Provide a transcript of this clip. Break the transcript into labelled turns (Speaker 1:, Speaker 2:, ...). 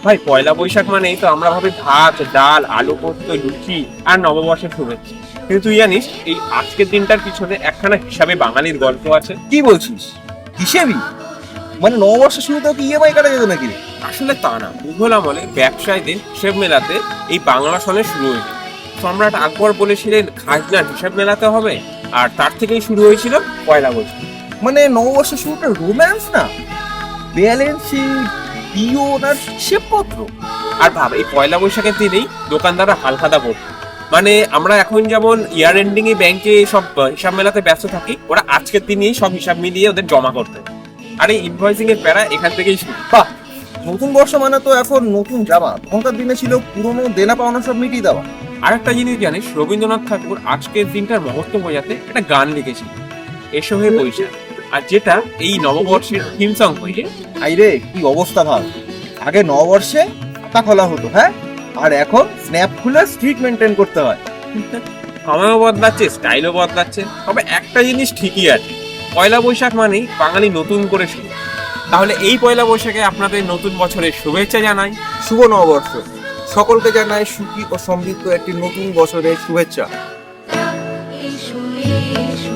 Speaker 1: ভাই পয়লা বৈশাখ মানেই তো আমরা ভাবি ভাত ডাল আলু পোস্ত লুচি আর নববর্ষের শুভেচ্ছা, কিন্তু তুই জানিস এই আজকের দিনটার পিছনে একখানা হিসাবে বাঙালির গল্প আছে।
Speaker 2: কি বলছিস? হিসেবই? মানে নববর্ষের শুরুতেও কি ইএমআই কাটা যেত নাকি?
Speaker 1: আসলে তা না, মুঘল আমলে ব্যবসায়ীদের হিসেব মেলাতে এই বাংলা সনে শুরু হয়েছিল। সম্রাট আকবর বলেছিলেন খাজনার হিসাব মেলাতে হবে, আর তার থেকেই শুরু হয়েছিল পয়লা বৈশাখ।
Speaker 2: মানে নববর্ষের শুরুটা রোম্যান্স না, ব্যালেন্স শিট, পিওন আর হিসেবপত্র।
Speaker 1: আর ভাব এই পয়লা বৈশাখের দিনেই দোকানদাররা হালখাতা পড়তো। মানে আমরা এখন যেমন ইয়ার এন্ডিং এ ব্যাংকে সব হিসাব মেলাতে ব্যস্ত থাকি, ওরা আজকের দিনেই সব হিসাব মিলিয়ে ওদের জমা করতে। আর এই ইনভয়েসিং এর প্যারা এখান থেকেই শুরু।
Speaker 2: বাহ, নতুন বর্ষ মানে তো এখন নতুন জামা। তখনকার দিনে ছিল পুরনো দেনা পাওনা সব মিটিয়ে দেওয়া।
Speaker 1: আর একটা জিনিস জানিস, রবীন্দ্রনাথ ঠাকুর আজকের দিনটার মহত্ব বোঝাতে একটা গান লিখেছিল, এসো হে বৈশাখ, আর যেটা এই নববর্ষের থিম সং হয়ে।
Speaker 2: আইরে কি অবস্থা ভাব! আগে নববর্ষে খাতা খোলা হতো, হ্যাঁ, আর এখন স্ন্যাপ খুলে স্ট্রিট মেনটেন করতে হয়।
Speaker 1: সময়ও বদলাচ্ছে, স্টাইলও বদলাচ্ছে, তবে একটা জিনিস ঠিকই আছে, পয়লা বৈশাখ মানেই বাঙালি নতুন করে শুরু। তাহলে এই পয়লা বৈশাখে আপনাদের নতুন বছরের শুভেচ্ছা জানাই।
Speaker 2: শুভ নববর্ষ! সকলকে জানাই সুখী ও সমৃদ্ধ একটি নতুন বছরের শুভেচ্ছা।
Speaker 3: এসো এসো